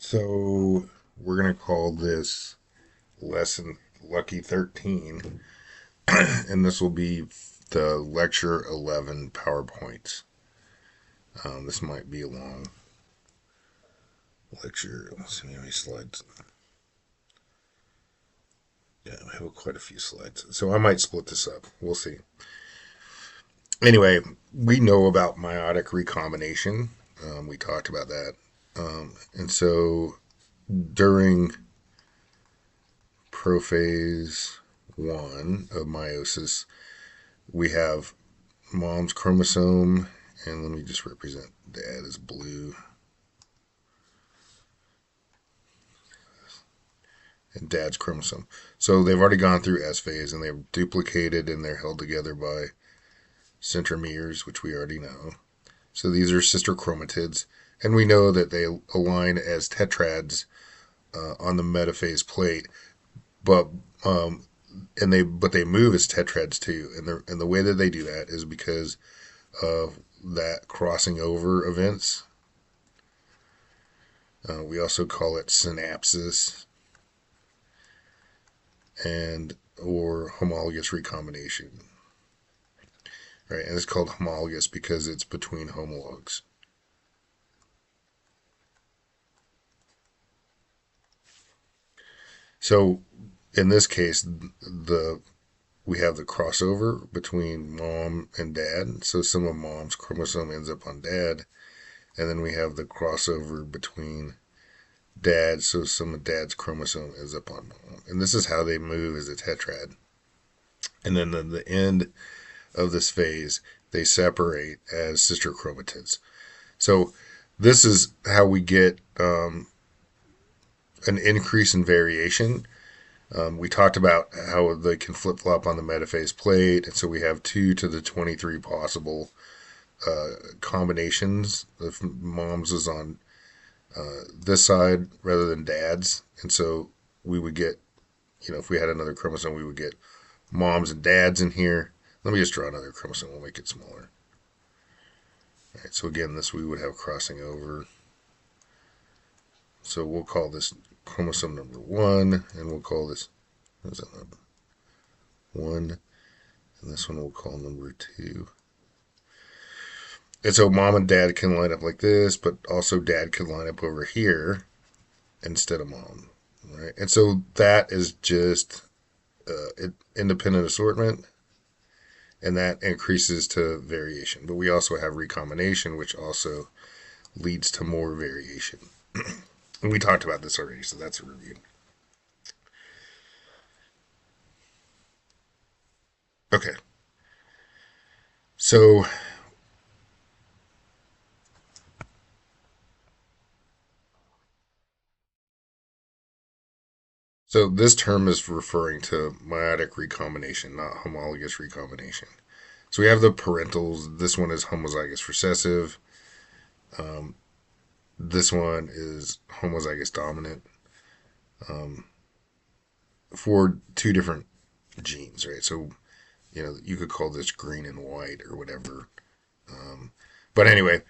So we're going to call this lesson Lucky 13, and this will be the lecture 11 PowerPoints. This might be a long lecture. Let's see how many slides. Yeah, I have quite a few slides. So I might split this up. We'll see. Anyway, we know about meiotic recombination. We talked about that. And so during prophase 1 of meiosis, we have mom's chromosome, and let me just represent dad as blue, and dad's chromosome. So they've already gone through S phase, and they've duplicated, and they're held together by centromeres, which we already know. So these are sister chromatids, and we know that they align as tetrads on the metaphase plate, but they move as tetrads too, and the way that they do that is because of that crossing over events. We also call it synapsis and or homologous recombination. Right, and it's called homologous because it's between homologs. So in this case, we have the crossover between mom and dad. So some of mom's chromosome ends up on dad, and then we have the crossover between dad. So some of dad's chromosome ends up on mom, and this is how they move as a tetrad. And then at the end of this phase, they separate as sister chromatids. So this is how we get an increase in variation. We talked about how they can flip flop on the metaphase plate, and so we have 2 to the 23 possible combinations. If mom's is on this side rather than dad's, and so we would get, if we had another chromosome, we would get moms and dads in here. Let me just draw another chromosome. We'll make it smaller. All right, so again, this we would have crossing over. So we'll call this chromosome number 1, and we'll call this, what is that number? 1, and this one we'll call number 2. And so mom and dad can line up like this, but also dad can line up over here instead of mom, right? And so that is just independent assortment, and that increases to variation. But we also have recombination, which also leads to more variation. And we talked about this already, so that's a review. Okay. So this term is referring to meiotic recombination, not homologous recombination. So we have the parentals. This one is homozygous recessive. This one is homozygous dominant for 2 different genes, right? So, you could call this green and white or whatever. But anyway,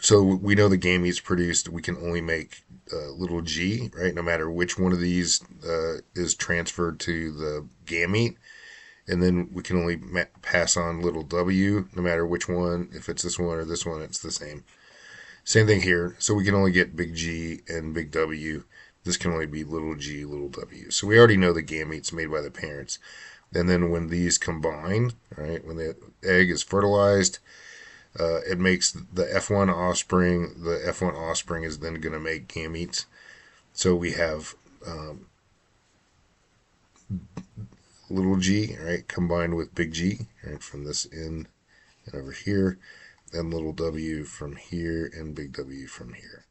so we know the gametes produced, we can only make little g, right? No matter which one of these is transferred to the gamete. And then we can only pass on little w, no matter which one. If it's this one or this one, it's the same. Same thing here. So we can only get big G and big W. This can only be little g, little w. So we already know the gametes made by the parents. And then when these combine, right, when the egg is fertilized, it makes the F1 offspring. The F1 offspring is then going to make gametes. So we have little g, right, combined with big G, right, from this end and over here, and little w from here and big W from here.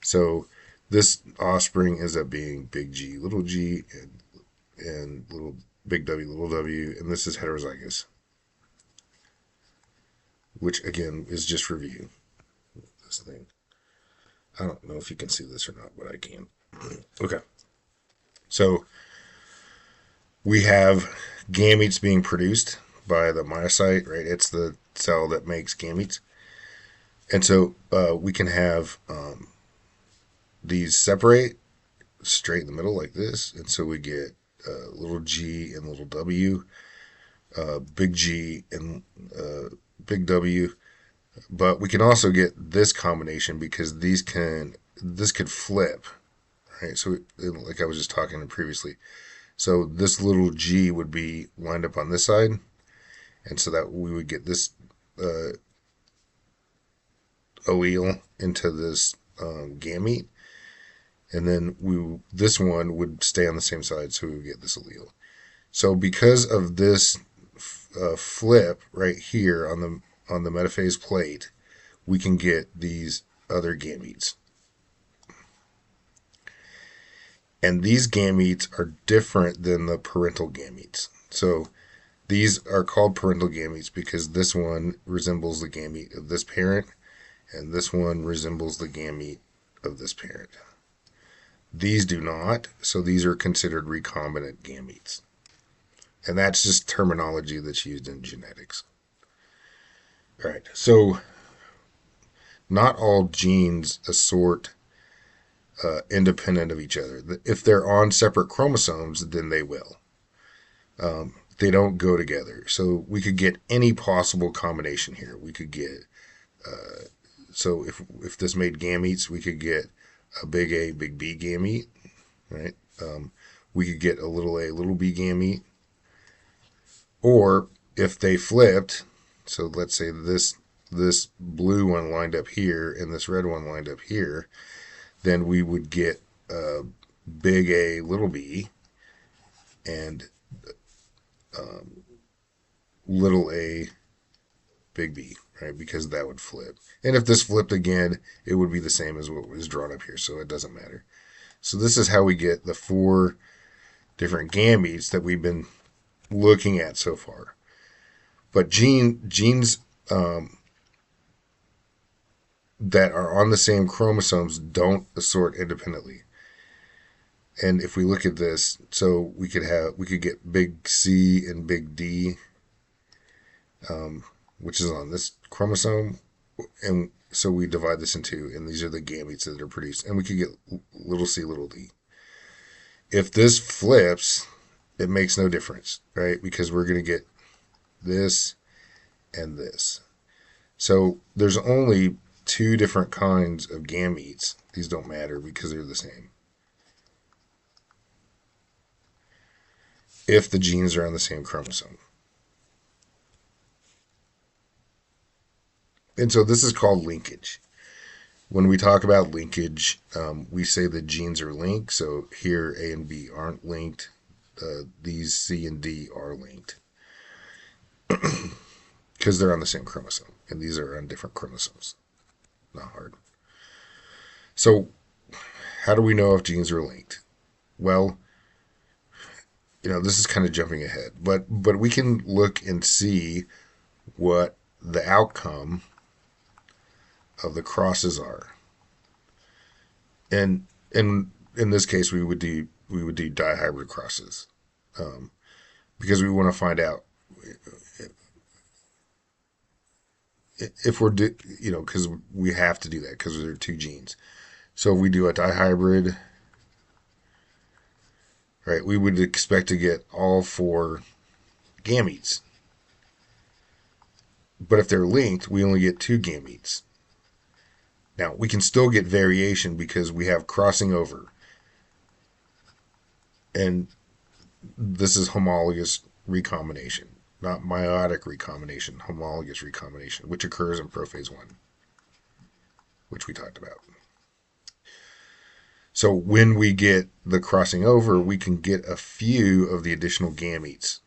So this offspring ends up being big G, little g, and little big W, little w, and this is heterozygous, which again is just review. This thing. I don't know if you can see this or not, but I can. Okay. So we have gametes being produced by the myocyte, right? It's the cell that makes gametes. And so we can have these separate straight in the middle like this, and so we get little g and little w, big G and big W. But we can also get this combination because this could flip, right? So like I was just talking previously, so this little g would be lined up on this side, and so that we would get this uh, allele into this gamete, and then this one would stay on the same side, so we would get this allele. So because of this flip right here on the metaphase plate, we can get these other gametes. And these gametes are different than the parental gametes. So these are called parental gametes because this one resembles the gamete of this parent, and this one resembles the gamete of this parent. These do not, so these are considered recombinant gametes. And that's just terminology that's used in genetics. All right, so not all genes assort independent of each other. If they're on separate chromosomes, then they will. They don't go together. So we could get any possible combination here. We could get, so if this made gametes, we could get a, big B gamete, right? We could get a, little b gamete. Or if they flipped, so let's say this blue one lined up here and this red one lined up here, then we would get big A, little b, and little a, big B, right? Because that would flip. And if this flipped again, it would be the same as what was drawn up here, so it doesn't matter. So this is how we get the 4 different gametes that we've been looking at so far. But genes that are on the same chromosomes don't assort independently. And if we look at this, so we could get big C and big D, which is on this chromosome, and so we divide this in 2, and these are the gametes that are produced, and we could get little c, little d. If this flips, it makes no difference, right? Because we're going to get this and this. So there's only 2 different kinds of gametes. These don't matter because they're the same. If the genes are on the same chromosome. And so this is called linkage. When we talk about linkage, we say that genes are linked. So here A and B aren't linked. These C and D are linked because they're on the same chromosome, and these are on different chromosomes. Not hard. So how do we know if genes are linked? Well, this is kind of jumping ahead, but we can look and see what the outcome of the crosses are. And in this case, we would do dihybrid crosses, because we want to find out if we're because we have to do that because there are 2 genes. So if we do a dihybrid, right, we would expect to get all 4 gametes. But if they're linked, we only get 2 gametes. Now, we can still get variation because we have crossing over. And this is homologous recombination, not meiotic recombination, homologous recombination, which occurs in prophase 1, which we talked about. So when we get the crossing over, we can get a few of the additional gametes.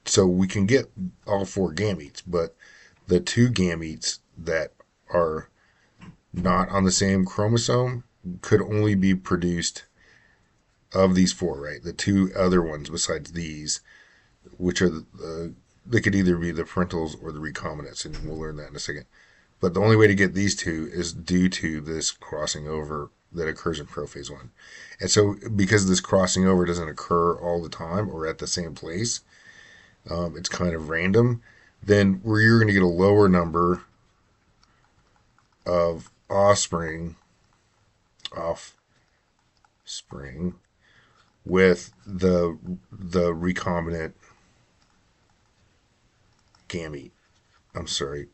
So we can get all 4 gametes, but the 2 gametes that are not on the same chromosome could only be produced of these 4, right? The 2 other ones besides these, which are they could either be the parentals or the recombinants, and we'll learn that in a second. But the only way to get these 2 is due to this crossing over that occurs in prophase 1. And so because this crossing over doesn't occur all the time or at the same place, it's kind of random, then you're going to get a lower number of offspring, offspring with the recombinant gamete. I'm sorry.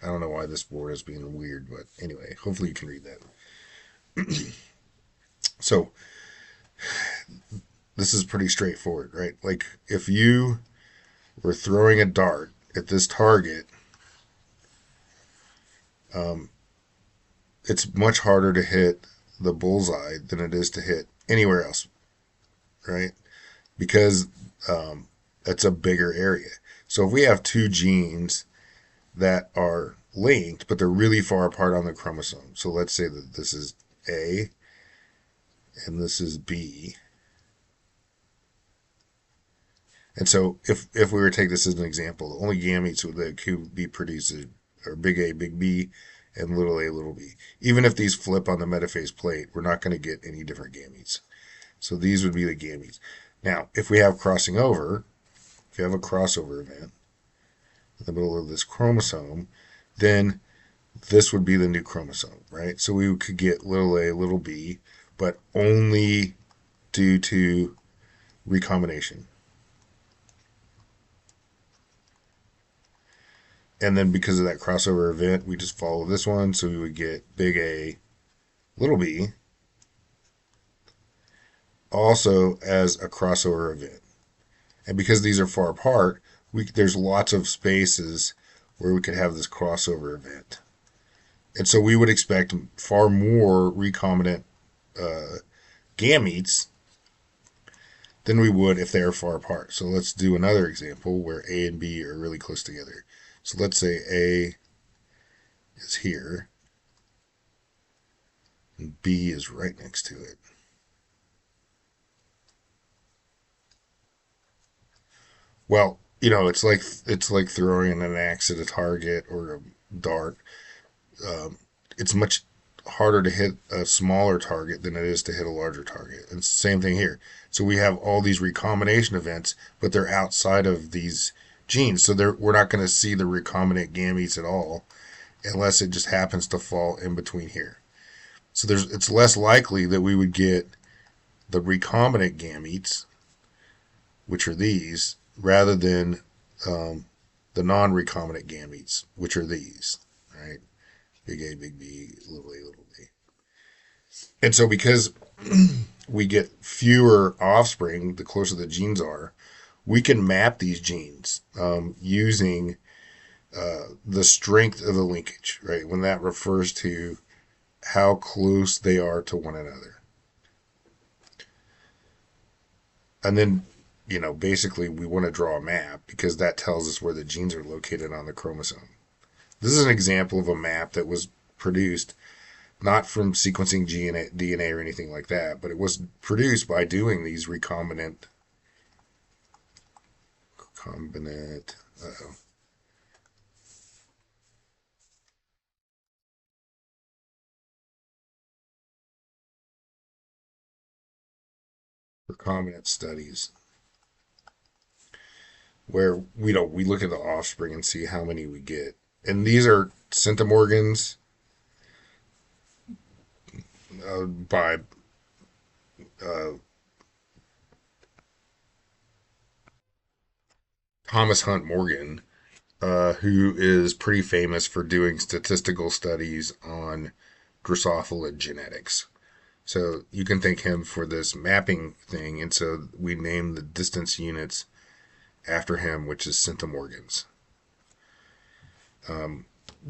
I don't know why this board is being weird, but anyway, hopefully you can read that. So this is pretty straightforward, right? Like if you were throwing a dart at this target, um, it's much harder to hit the bullseye than it is to hit anywhere else, right? Because um, it's a bigger area. So if we have two genes that are linked, but they're really far apart on the chromosome. So let's say that this is A and this is B. And so if we were to take this as an example, the only gametes that could be produced are big A, big B, and a, little b. Even if these flip on the metaphase plate, we're not going to get any different gametes. So these would be the gametes. Now, if we have crossing over, if you have a crossover event in the middle of this chromosome, then this would be the new chromosome, right? So we could get a, little b, but only due to recombination. And then because of that crossover event, we just follow this one. So we would get big A, little b, also as a crossover event. And because these are far apart, there's lots of spaces where we could have this crossover event. And so we would expect far more recombinant uh, gametes than we would if they are far apart. So let's do another example where A and B are really close together. So let's say A is here and B is right next to it. Well, it's like throwing an axe at a target or a dart. Um, it's much harder to hit a smaller target than it is to hit a larger target. And same thing here. So we have all these recombination events, but they're outside of these genes. So we're not going to see the recombinant gametes at all unless it just happens to fall in between here. So it's less likely that we would get the recombinant gametes, which are these, rather than um, the non-recombinant gametes, which are these, right? Big A, big B, little a, little b. And so because we get fewer offspring the closer the genes are, we can map these genes using the strength of the linkage, right? When that refers to how close they are to one another. And then, basically we want to draw a map because that tells us where the genes are located on the chromosome. This is an example of a map that was produced not from sequencing DNA or anything like that, but it was produced by doing these recombinant studies where we look at the offspring and see how many we get. And these are centimorgans by uh, Thomas Hunt Morgan, who is pretty famous for doing statistical studies on Drosophila genetics. So you can thank him for this mapping thing, and so we named the distance units after him, which is centimorgans.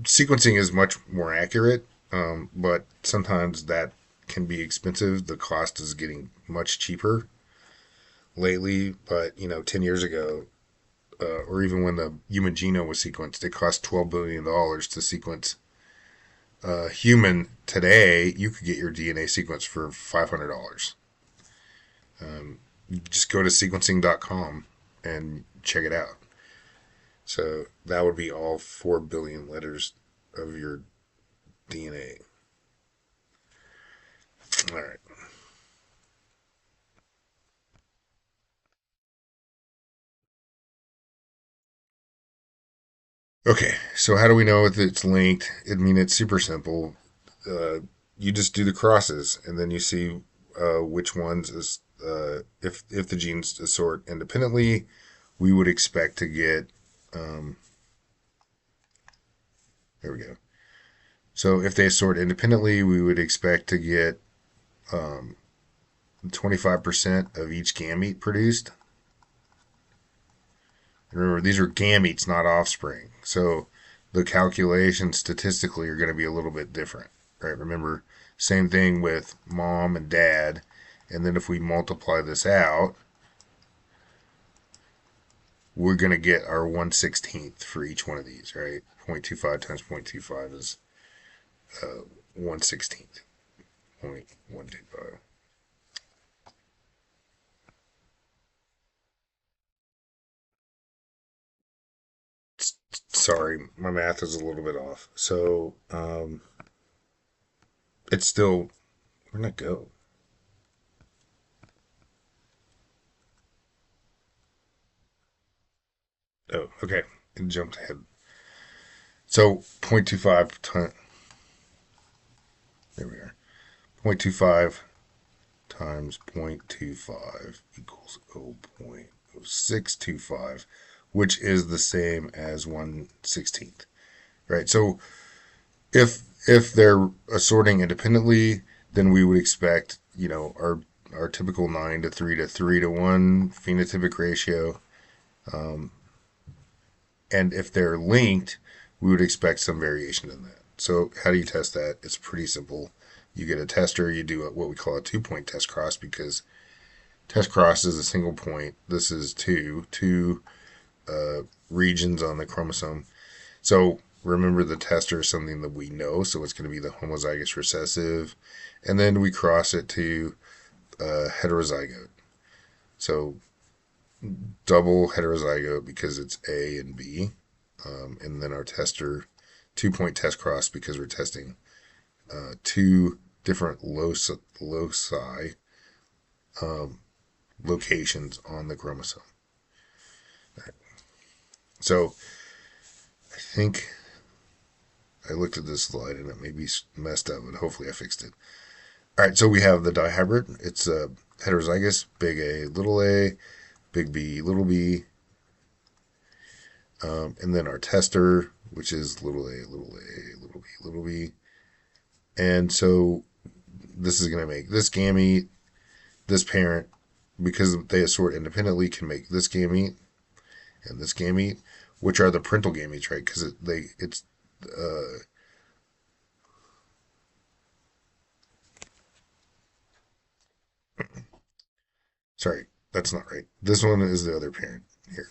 Sequencing is much more accurate, but sometimes that can be expensive. The cost is getting much cheaper lately, but 10 years ago, or even when the human genome was sequenced, it cost $12 billion to sequence human. Today, you could get your DNA sequenced for $500. You just go to sequencing.com and check it out. So that would be all 4 billion letters of your DNA. All right. Okay, so how do we know if it's linked? I mean, it's super simple. Uh, you just do the crosses, and then you see which ones is if the genes assort independently, we would expect to get. Um, there we go. So if they assort independently, we would expect to get 25% of each gamete produced. Remember, these are gametes, not offspring. So the calculations statistically are going to be a little bit different, right? Remember, same thing with mom and dad. And then if we multiply this out, we're going to get our 1/16th for each one of these, right? 0.25 times 0.25 is 1/16th. 0.125. Sorry, my math is a little bit off. So it's still, where'd it go? Oh, okay. It jumped ahead. So 0.25 times, there we are. 0.25 times 0.25 equals 0.0625, which is the same as 1/16th, right? So if they're assorting independently, then we would expect, our typical 9 to 3 to 3 to 1 phenotypic ratio. And if they're linked, we would expect some variation in that. So how do you test that? It's pretty simple. You get a tester, you do what we call a 2-point test cross because test cross is a single point. This is two regions on the chromosome. So remember, the tester is something that we know, so it's going to be the homozygous recessive, and then we cross it to heterozygote. So double heterozygote because it's A and B, and then our tester 2-point test cross because we're testing two different loci locations on the chromosome. So I think I looked at this slide and it may be messed up, but hopefully I fixed it. All right, so we have the dihybrid. It's heterozygous, big A, big B, little b, and then our tester, which is little a, little a, little b, little b. And so this is going to make this gamete, this parent, because they assort independently, can make this gamete and this gamete, which are the parental gametes, right? Because it's uh, sorry, that's not right. This one is the other parent here.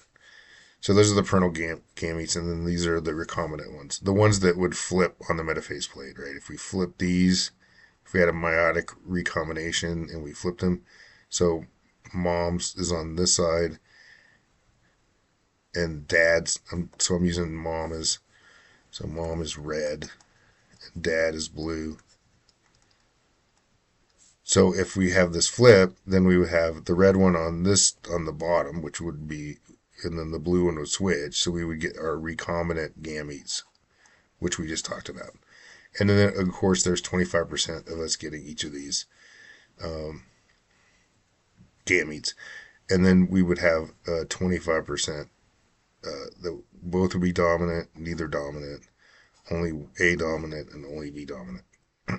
So those are the parental gametes, and then these are the recombinant ones, the ones that would flip on the metaphase plate, right? If we flip these, if we had a meiotic recombination and we flipped them, so mom's is on this side and dad's, so I'm using mom as, so mom is red and dad is blue. So if we have this flip, then we would have the red one on this on the bottom, which would be, and then the blue one would switch. So we would get our recombinant gametes, which we just talked about. And then of course there's 25% of us getting each of these gametes, and then we would have 25% that both would be dominant, neither dominant, only A dominant, and only B dominant. All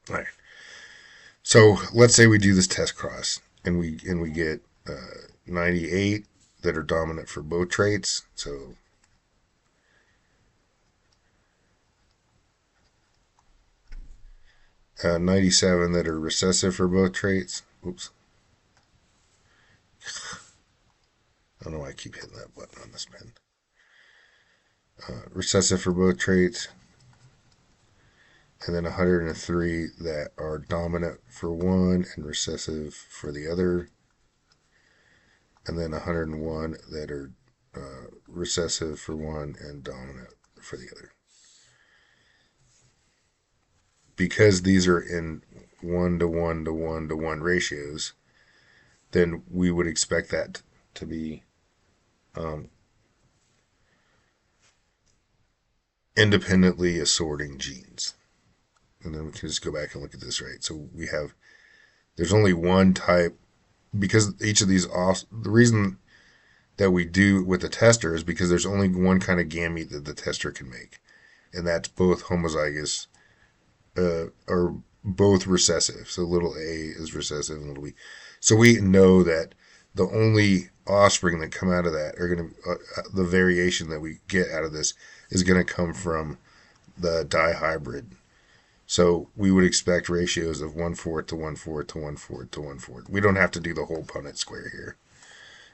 right. So let's say we do this test cross and we get 98 that are dominant for both traits. So 97 that are recessive for both traits. Oops. I don't know why I keep hitting that button on this pen. Recessive for both traits. And then 103 that are dominant for one and recessive for the other. And then 101 that are recessive for one and dominant for the other. Because these are in 1 to 1 to 1 to 1 ratios, then we would expect that to be independently assorting genes. And then we can just go back and look at this, right? So we have, there's only one type, because each of these off, the reason that we do with the tester is because there's only one kind of gamete that the tester can make, and that's both homozygous or both recessive. So little a is recessive and little b. So we know that the only offspring that come out of that are going to, the variation that we get out of this is going to come from the dihybrid. So we would expect ratios of 1/4 to 1/4 to 1/4 to 1/4. We don't have to do the whole Punnett square here.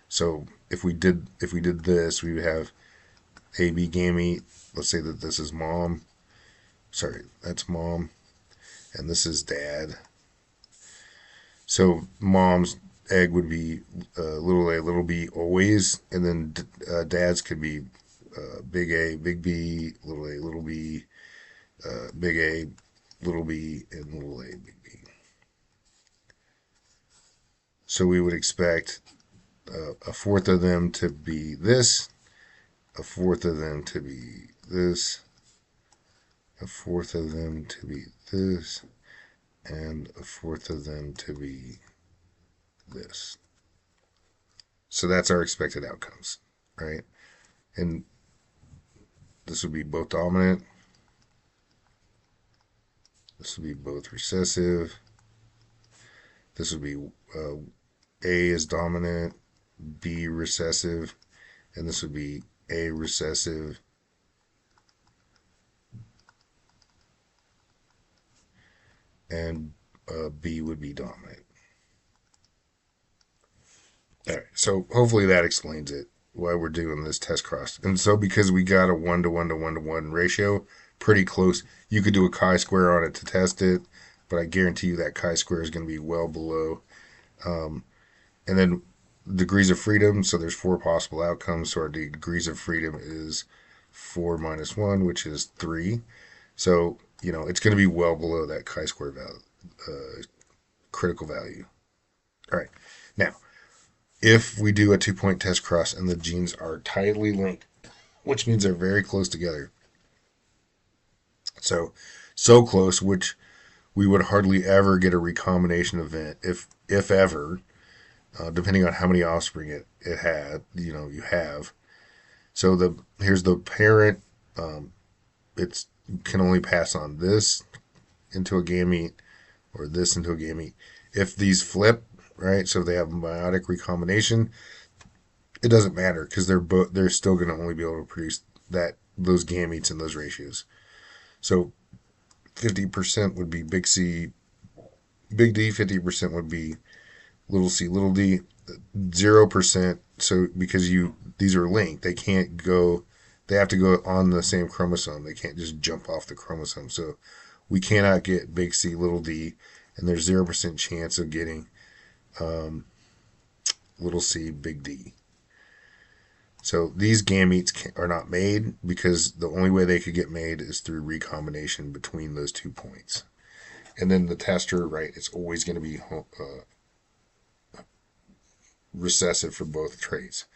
So if we did this, we would have AB gamete. Let's say that this is mom. Sorry, that's mom, and this is dad. So mom's egg would be little a, little b always, and then dad's could be big A, big B, little b, big A, little b, and little a, big B. So we would expect a fourth of them to be this, a fourth of them to be this, a fourth of them to be this, and a fourth of them to be this. So that's our expected outcomes, right? And this would be both dominant. This would be both recessive. This would be A is dominant, B recessive, and this would be A recessive, and B would be dominant. All right, so hopefully that explains it, why we're doing this test cross. And so because we got a 1 to 1 to 1 to 1 ratio, pretty close, you could do a chi-square on it to test it, but I guarantee you that chi-square is going to be well below. And then degrees of freedom, so there's 4 possible outcomes, so our degrees of freedom is 4 minus 1, which is 3. So, it's going to be well below that chi-square value, critical value. All right, now, if we do a 2-point test cross and the genes are tightly linked, which means they're very close together, so close, which we would hardly ever get a recombination event, if ever, depending on how many offspring it had, you have. So here's the parent. It can only pass on this into a gamete or this into a gamete. If these flip, right? So if they have meiotic recombination, it doesn't matter because they're still going to only be able to produce those gametes in those ratios. So 50% would be big C, big D. 50% would be little c, little d. 0%. So because these are linked, they can't go. They have to go on the same chromosome. They can't just jump off the chromosome. So we cannot get big C, little d, and there's 0% chance of getting little c, big D. So these gametes are not made because the only way they could get made is through recombination between those 2 points. And then the tester, right, it's always going to be recessive for both traits.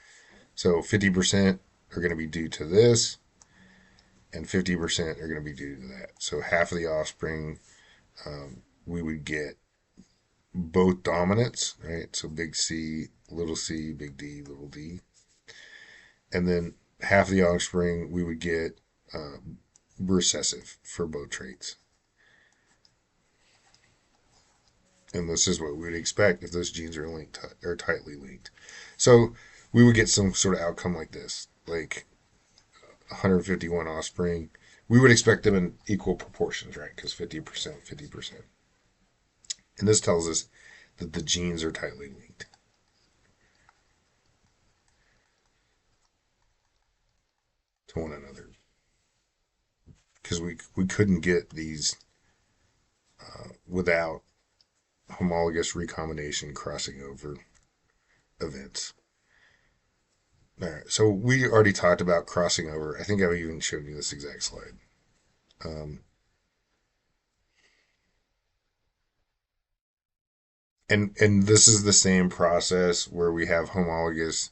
So 50% are going to be due to this, and 50% are going to be due to that. So half of the offspring, we would get both dominants, right? So big C, big D, little d. And then half of the offspring, we would get recessive for both traits. And this is what we would expect if those genes are linked or tightly linked. So we would get some sort of outcome like this, like 151 offspring. We would expect them in equal proportions, right? Because 50%, 50%. And this tells us that the genes are tightly linked to one another. Because we couldn't get these without homologous recombination crossing over events. All right, so we already talked about crossing over. I think I've even showed you this exact slide. And this is the same process where we have homologous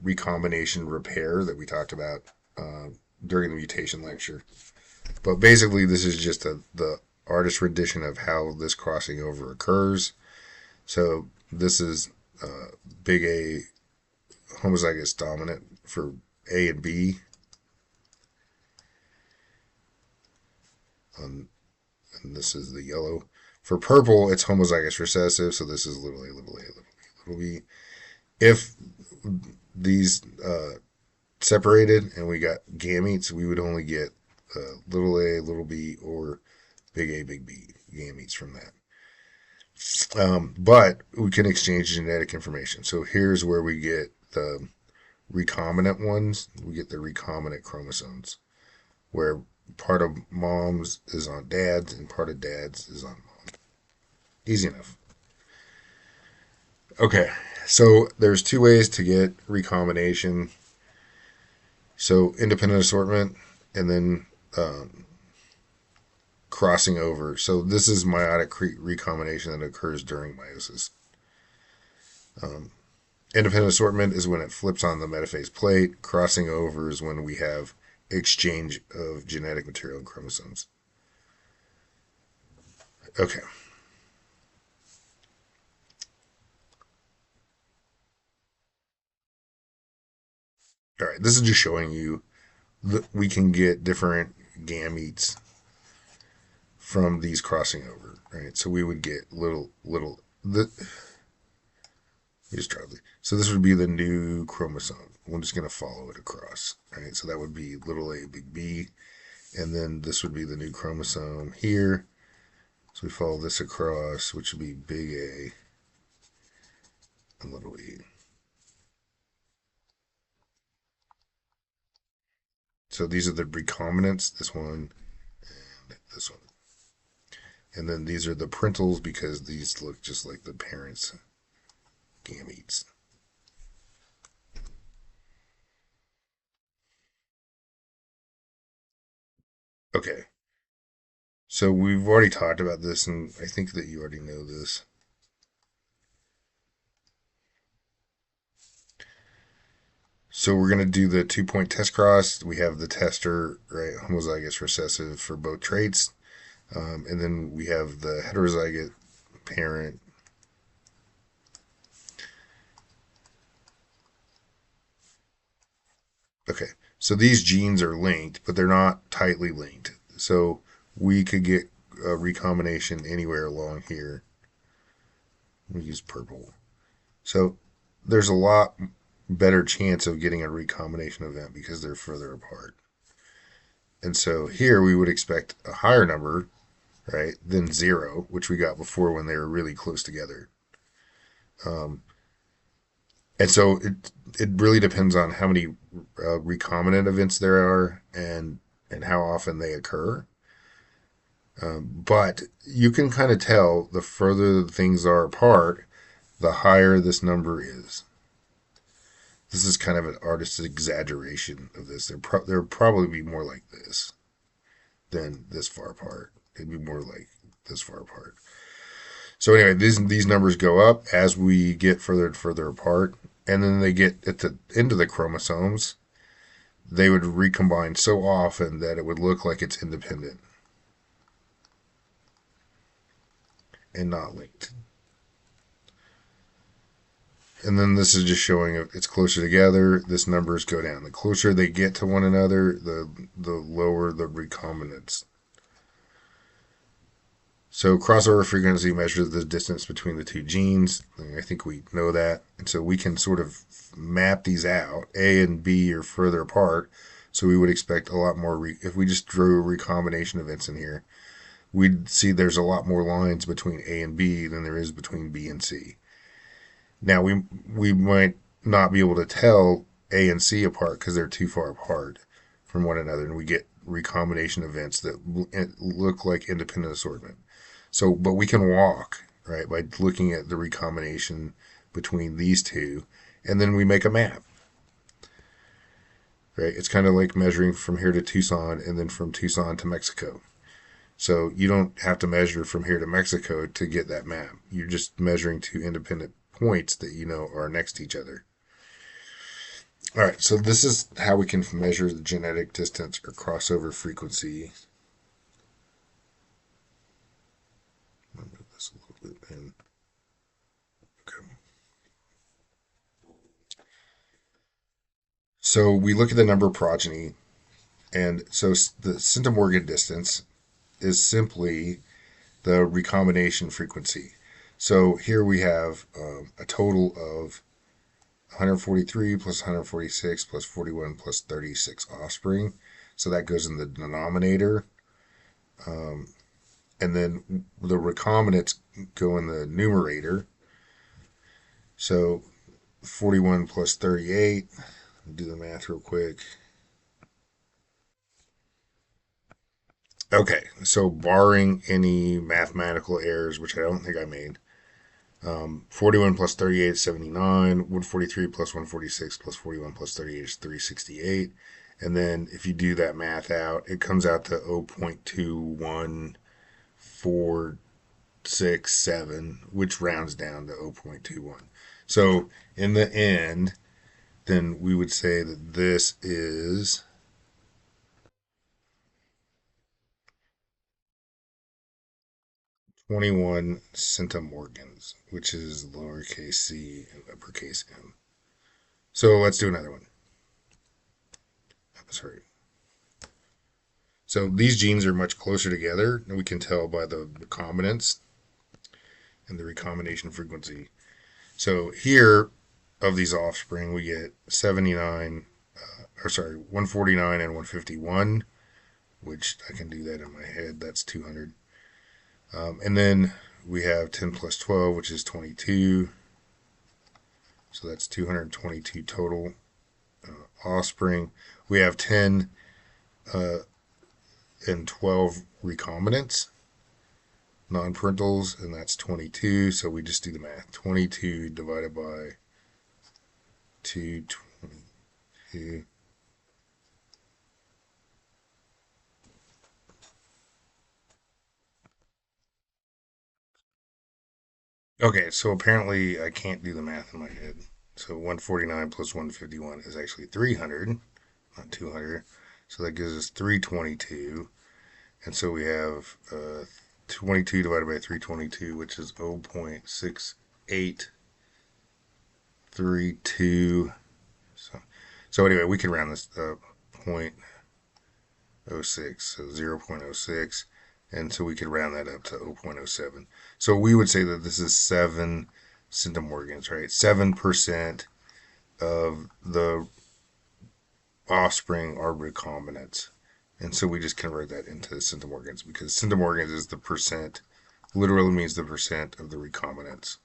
recombination repair that we talked about during the mutation lecture. But basically, this is just the artist rendition of how this crossing over occurs. So this is big A homozygous dominant for A and B. And this is the yellow. For purple, it's homozygous recessive, so this is little a, little a, little b. If these separated and we got gametes, we would only get little a, little b, or big A, big B gametes from that. But we can exchange genetic information. So here's where we get the recombinant ones. We get the recombinant chromosomes, where part of mom's is on dad's and part of dad's is on mom. Easy enough. Okay, so there's two ways to get recombination. So independent assortment and then crossing over. So this is meiotic recombination that occurs during meiosis. Independent assortment is when it flips on the metaphase plate. Crossing over is when we have exchange of genetic material and chromosomes. Okay. All right, this is just showing you that we can get different gametes from these crossing over, right? So we would get just try to, so this would be the new chromosome. We're just going to follow it across, right? So that would be little a, big B, and then this would be the new chromosome here. So we follow this across, which would be big A and little e. So these are the recombinants, this one and this one. And then these are the parentals because these look just like the parents' gametes. Okay, so we've already talked about this, and I think that you already know this. So we're going to do the 2-point test cross. We have the tester, right, homozygous recessive for both traits. And then we have the heterozygote parent. Okay, so these genes are linked, but they're not tightly linked. So we could get a recombination anywhere along here. We use purple. So there's a lot better chance of getting a recombination event because they're further apart. And so here we would expect a higher number, right, than 0, which we got before when they were really close together. And so it really depends on how many recombinant events there are and how often they occur. But you can kind of tell the further things are apart, the higher this number is. This is kind of an artist's exaggeration of this. There would probably be more like this than this far apart. It'd be more like this far apart. So anyway, these numbers go up as we get further and further apart, and then they get at the end of the chromosomes. They would recombine so often that it would look like it's independent and not linked. And then this is just showing it's closer together. This numbers go down. The closer they get to one another, the lower the recombinants. So crossover frequency measures the distance between the two genes. I think we know that. And so we can sort of map these out. A and B are further apart. So we would expect a lot more, if we just drew recombination events in here, we'd see there's a lot more lines between A and B than there is between B and C. Now we might not be able to tell A and C apart because they're too far apart from one another, and we get recombination events that look like independent assortment. So, but we can walk, right, by looking at the recombination between these two, and then we make a map. Right? It's kind of like measuring from here to Tucson and then from Tucson to Mexico. So you don't have to measure from here to Mexico to get that map. You're just measuring two independent points that you know are next to each other. All right, so this is how we can measure the genetic distance or crossover frequency. Move this a little bit in. Okay. So we look at the number of progeny, and so the centimorgan distance is simply the recombination frequency. So here we have a total of 143 plus 146 plus 41 plus 36 offspring. So that goes in the denominator. Um, and then the recombinants go in the numerator. So 41 plus 38, do the math real quick. Okay, so barring any mathematical errors, which I don't think I made, 41 plus 38 is 79. 143 plus 146 plus 41 plus 38 is 368. And then if you do that math out, it comes out to 0.21467, which rounds down to 0.21. So in the end, then we would say that this is 21 centimorgans, which is lowercase c and uppercase m. So let's do another one. Sorry. So these genes are much closer together, and we can tell by the recombinants and the recombination frequency. So here, of these offspring, we get 79, 149 and 151, which I can do that in my head. That's 200. And then we have 10 plus 12, which is 22. So that's 222 total offspring. We have 10 and 12 recombinants, non-parentals, and that's 22. So we just do the math. 22 divided by 222. Okay, so apparently I can't do the math in my head. So 149 plus 151 is actually 300, not 200. So that gives us 322. And so we have 22 divided by 322, which is 0.6832. So anyway, we can round this up 0.06, so 0.06. And so we could round that up to 0.07. So we would say that this is 7 centimorgans, right? 7% of the offspring are recombinants. And so we just convert that into centimorgans because centimorgans is the percent, literally means the percent of the recombinants.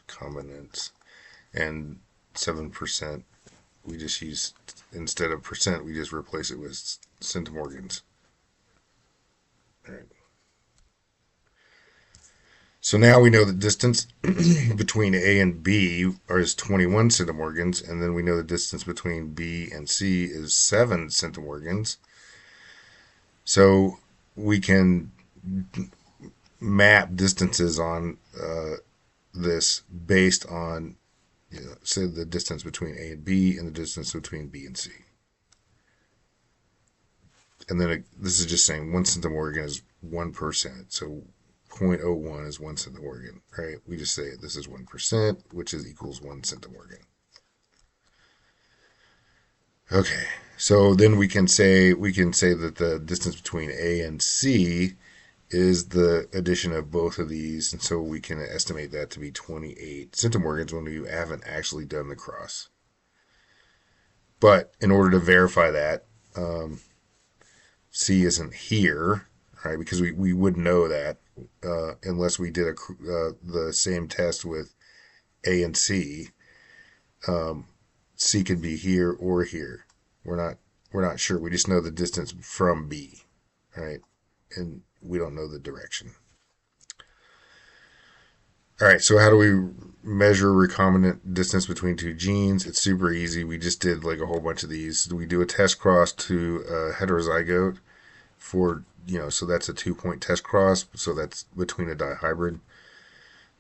Recombinants. And 7%, we just use, instead of percent, we just replace it with centimorgans. All right. So now we know the distance between A and B is 21 centimorgans, and then we know the distance between B and C is 7 centimorgans. So we can map distances on this based on, say, the distance between A and B and the distance between B and C. And then this is just saying 1 centimorgan is 1%. So 0.01 is 1 centimorgan, right? We just say this is 1%, which is equals 1 centimorgan. Okay, so then we can say that the distance between A and C is the addition of both of these, and so we can estimate that to be 28 centimorgans when we haven't actually done the cross. But in order to verify that, C isn't here, right? Because we would know that unless we did the same test with A and C. C could be here or here. We're not sure. We just know the distance from B, right? And we don't know the direction. All right, so how do we measure recombinant distance between two genes? It's super easy. We just did like a whole bunch of these. We do a test cross to a heterozygote for, so that's a 2-point test cross. So that's between a dihybrid.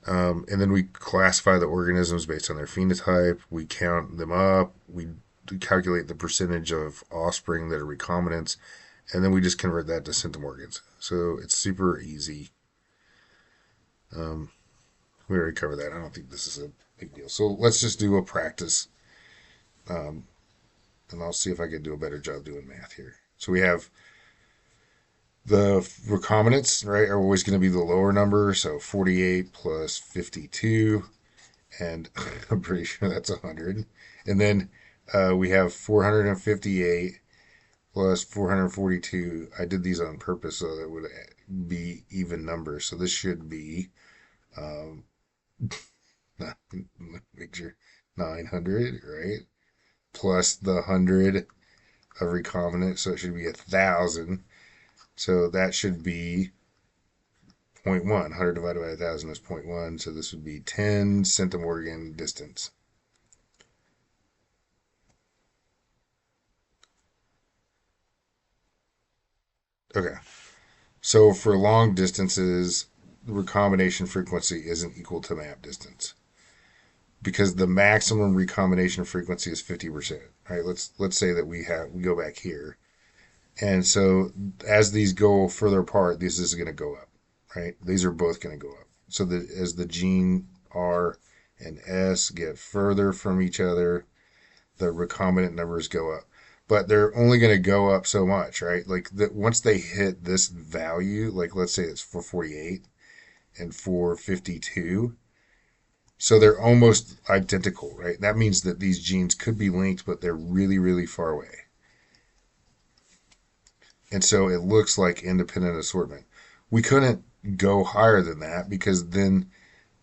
And then we classify the organisms based on their phenotype. We count them up. We calculate the percentage of offspring that are recombinants, and then we just convert that to centimorgans. So it's super easy. Um, we already covered that. I don't think this is a big deal. So let's just do a practice, um, and I'll see if I can do a better job doing math here. So we have the recombinants, right, are always going to be the lower number. So 48 plus 52, and I'm pretty sure that's 100. And then we have 458 plus 442. I did these on purpose so that it would be even numbers. So this should be, um, make sure, 900, right? Plus the 100 of recombinant, so it should be 1,000. So that should be zero point 0.1. 100 divided by 1,000 is 0.1. So this would be 10 centimorgan distance. Okay. So for long distances, the recombination frequency isn't equal to map distance because the maximum recombination frequency is 50%. Right? Let's say that we go back here. And so as these go further apart, this is going to go up, right? These are both going to go up. So that as the gene R and S get further from each other, the recombinant numbers go up. But they're only going to go up so much, right? Like once they hit this value, like let's say it's 448 and 452, so they're almost identical, right? That means that these genes could be linked, but they're really, really far away. And so it looks like independent assortment. We couldn't go higher than that because then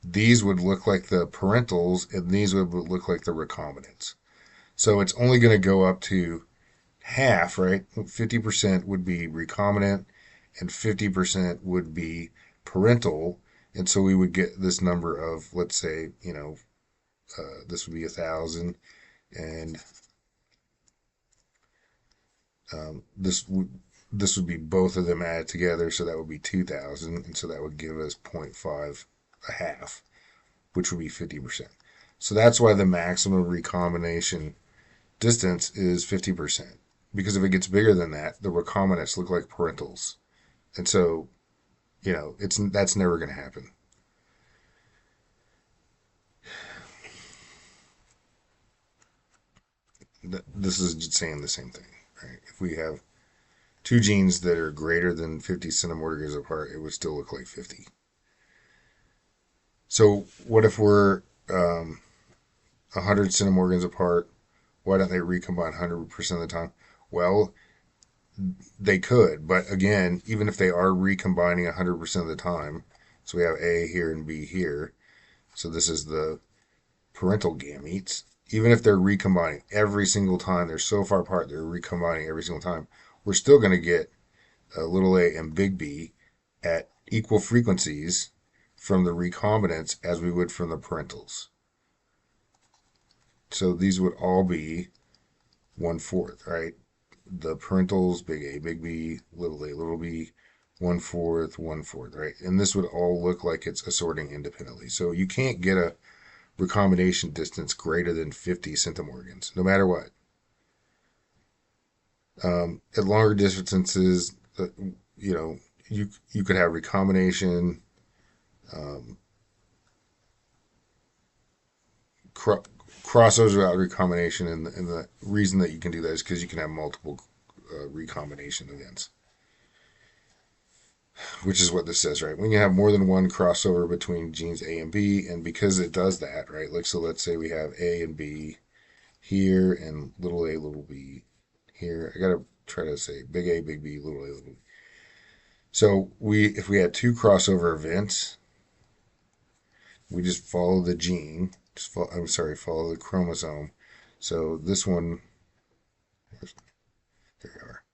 these would look like the parentals and these would look like the recombinants. So it's only going to go up to half, right? 50% would be recombinant and 50% would be parental. And so we would get this number of, let's say, this would be 1,000 and this would be both of them added together, so that would be 2,000, and so that would give us zero point 0.5, a half, which would be 50%. So that's why the maximum recombination distance is 50%, because if it gets bigger than that, the recombinants look like parentals, and so that's never going to happen. This is just saying the same thing, right? If we have two genes that are greater than 50 centimorgans apart, it would still look like 50. So what if we're 100 centimorgans apart? Why don't they recombine 100% of the time? Well, they could, but again, even if they are recombining 100% of the time, so we have A here and B here, so this is the parental gametes. Even if they're recombining every single time, they're so far apart, they're recombining every single time, we're still going to get little a and big B at equal frequencies from the recombinants as we would from the parentals. So these would all be 1/4, right? The parentals, big A, big B, little b, 1/4, 1/4, right? And this would all look like it's assorting independently. So you can't get a recombination distance greater than 50 centimorgans, no matter what. At longer distances, you could have recombination. Um, cro- Crossovers without recombination, and the reason that you can do that is because you can have multiple recombination events, which is what this says, right? When you have more than one crossover between genes A and B, and because it does that, right? Like, so let's say we have A and B here, and little a, little b here. I gotta try to say big A, big B, little a, little b. So if we had two crossover events, we just follow the gene. Follow the chromosome. So this one, there we are.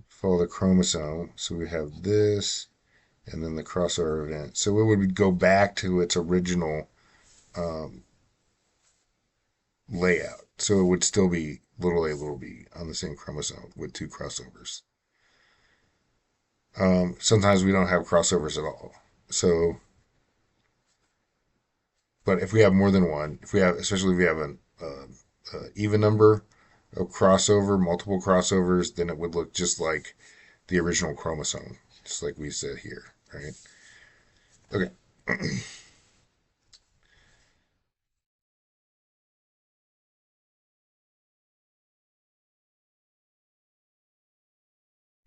Follow the chromosome. So we have this, and then the crossover event. So it would go back to its original um, layout. So it would still be little a, little b on the same chromosome with two crossovers. Sometimes we don't have crossovers at all. So But if we have more than one, if we have, especially if we have an even number of crossover, multiple crossovers, then it would look just like the original chromosome, just like we said here, right? Okay.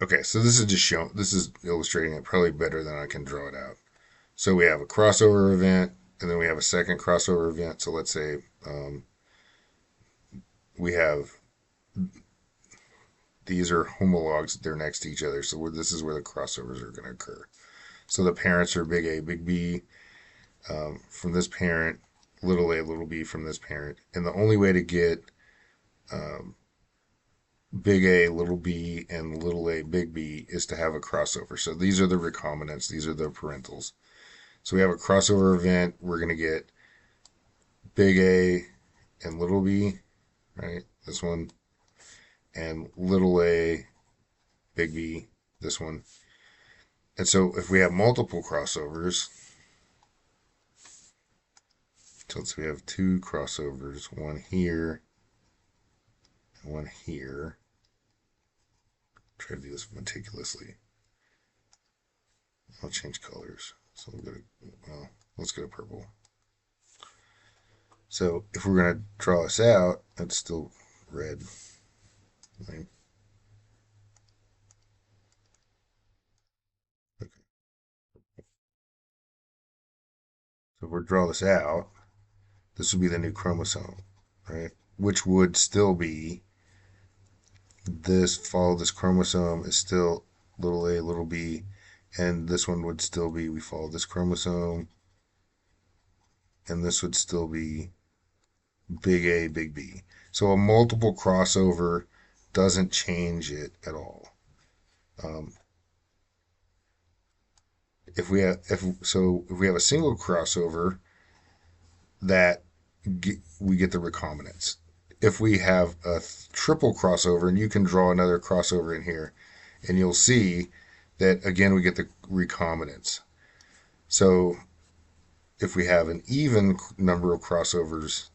Okay, so this is just showing, this is illustrating it probably better than I can draw it out. So we have a crossover event, and then we have a second crossover event. So let's say we have these are homologs, they're next to each other. So this is where the crossovers are going to occur. So the parents are big A, big B from this parent, little a, little b from this parent. And the only way to get um, big A, little b, and little a, big B is to have a crossover. So these are the recombinants, these are the parentals. So we have a crossover event, we're going to get big A and little b, right? This one, and little a, big B, this one. And so if we have multiple crossovers, so we have two crossovers, one here and one here. Try to do this meticulously. I'll change colors. So we'll go to, well, let's go to purple. So if we're going to draw this out, it's still red. Right? Okay. So if we draw this out, this would be the new chromosome, right? Which would still be this, follow this chromosome is still little a, little b, and this one would still be, we follow this chromosome, and this would still be big A, big B. So a multiple crossover doesn't change it at all. Um, if we have a single crossover, that we get the recombinants. If we have a triple crossover, and you can draw another crossover in here, and you'll see that again we get the recombinants. So if we have an even number of crossovers,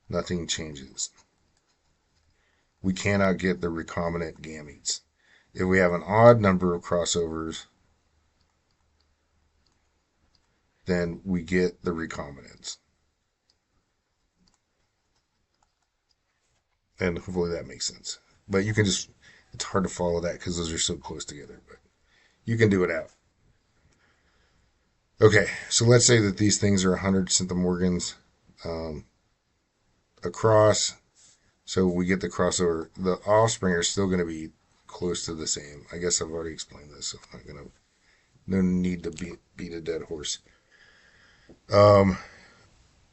nothing changes. We cannot get the recombinant gametes. If we have an odd number of crossovers, then we get the recombinants. And hopefully that makes sense. But you can just, it's hard to follow that because those are so close together, but you can do it out. Okay, so let's say that these things are 100 centimorgans um, across. So we get the crossover. The offspring are still going to be close to the same. I guess I've already explained this, so I'm not going to, no need to beat a dead horse. Um,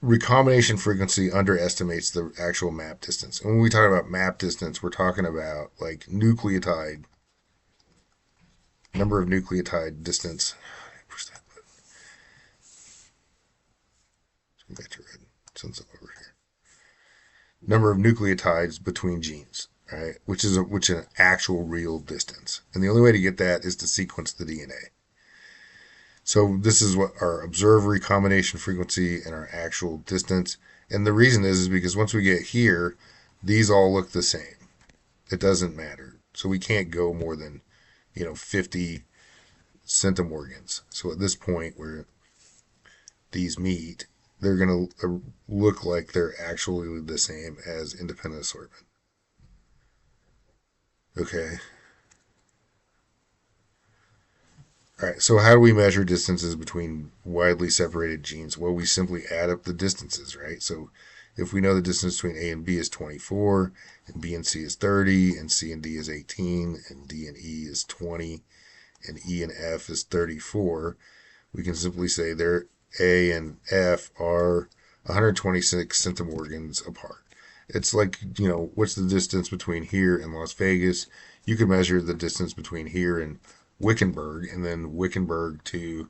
recombination frequency underestimates the actual map distance. And when we talk about map distance, we're talking about like nucleotide, number of nucleotide distance. Push that button. Back to red. Since I'm over here. Number of nucleotides between genes, right? Which is an actual real distance. And the only way to get that is to sequence the DNA. So this is what our observed recombination frequency and our actual distance. And the reason is because once we get here, these all look the same. It doesn't matter. So we can't go more than, 50 centimorgans. So at this point where these meet, they're going to look like they're actually the same as independent assortment. Okay. All right, so how do we measure distances between widely separated genes? Well, we simply add up the distances, right? So if we know the distance between A and B is 24, and B and C is 30, and C and D is 18, and D and E is 20, and E and F is 34, we can simply say their A and F are 126 centimorgans apart. It's like, what's the distance between here and Las Vegas? You can measure the distance between here and Wickenburg, and then Wickenburg to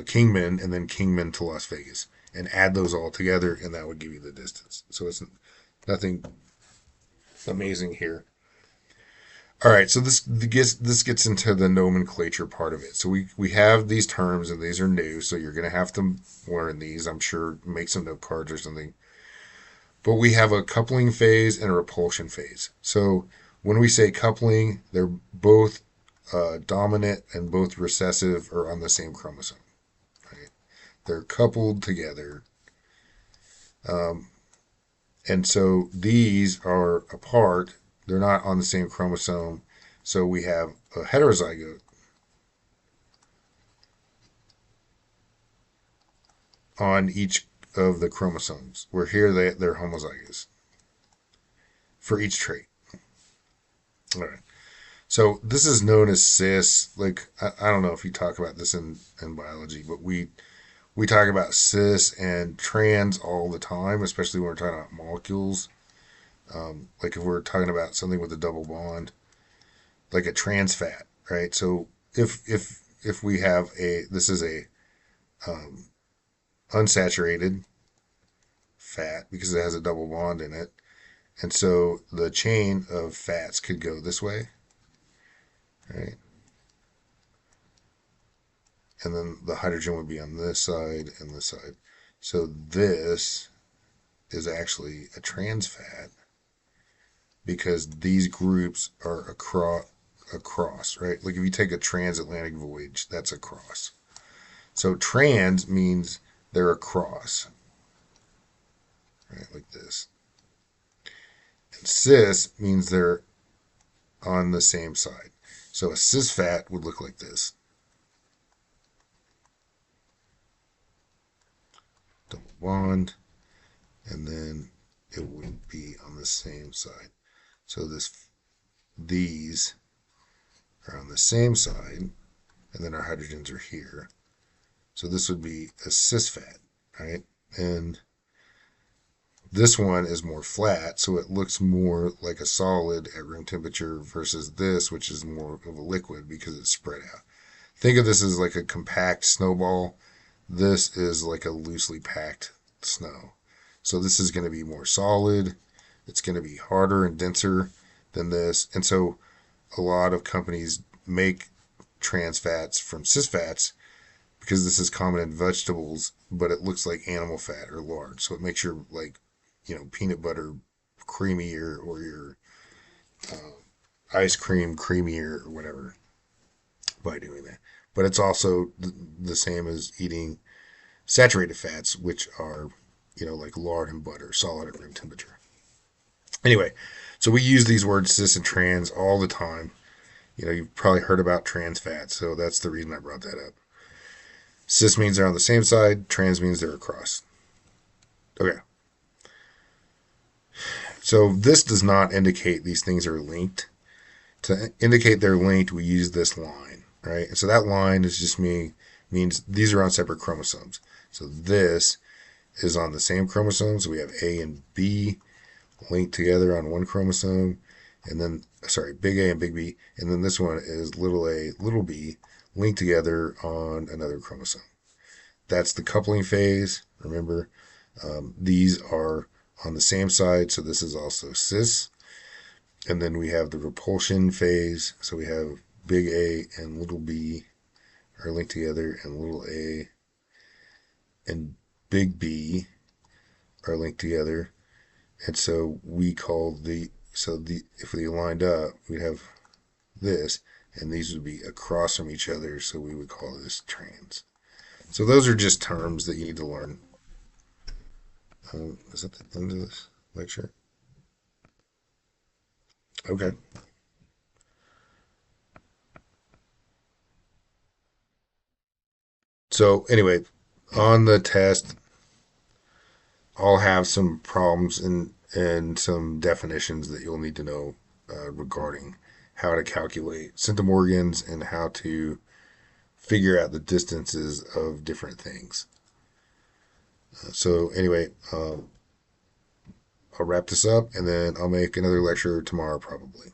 Kingman, and then Kingman to Las Vegas, and add those all together, and that would give you the distance. So it's nothing amazing here. All right, so this gets into the nomenclature part of it. So we have these terms, and these are new, so you're going to have to learn these. I'm sure make some note cards or something. But we have a coupling phase and a repulsion phase. So when we say coupling, they're both dominant and both recessive are on the same chromosome. Right? They're coupled together, um, and so these are apart. They're not on the same chromosome. So we have a heterozygote on each of the chromosomes, where here they're homozygous for each trait. All right. So this is known as cis. Like I don't know if you talk about this in biology, but we talk about cis and trans all the time, especially when we're talking about molecules. Like if we're talking about something with a double bond, like a trans fat, right? So if we have this is a um, unsaturated fat because it has a double bond in it, and so the chain of fats could go this way, right? And then the hydrogen would be on this side and this side. So this is actually a trans fat because these groups are across, right? Like if you take a transatlantic voyage, that's a cross. So trans means they're across, right? Like this. And cis means they're on the same side. So a cis fat would look like this. Double bond, and then it would be on the same side. So these are on the same side, and then our hydrogens are here. So this would be a cis fat, right? And this one is more flat, so it looks more like a solid at room temperature versus this, which is more of a liquid because it's spread out. Think of this as like a compact snowball. This is like a loosely packed snow. So this is going to be more solid. It's going to be harder and denser than this. And so a lot of companies make trans fats from cis fats because this is common in vegetables, but it looks like animal fat or lard. So it makes your like, peanut butter creamier or your ice cream creamier or whatever by doing that. But it's also the same as eating saturated fats, which are, like lard and butter, solid at room temperature. Anyway, so we use these words cis and trans all the time. You've probably heard about trans fats, so that's the reason I brought that up. Cis means they're on the same side, trans means they're across. Okay. So this does not indicate these things are linked. To indicate they're linked, we use this line, right? And so that line is just means these are on separate chromosomes. So this is on the same chromosome. So we have A and B linked together on one chromosome, and then big A and big B, and then this one is little a, little b linked together on another chromosome. That's the coupling phase. Remember, these are on the same side, so this is also cis. And then we have the repulsion phase. So we have big A and little b are linked together, and little a and big B are linked together. And so we call if they lined up, we'd have this, and these would be across from each other, so we would call this trans. So those are just terms that you need to learn. Is that the end of this lecture? Okay. So anyway, on the test, I'll have some problems and some definitions that you'll need to know regarding how to calculate centimorgans and how to figure out the distances of different things. So anyway, I'll wrap this up and then I'll make another lecture tomorrow probably.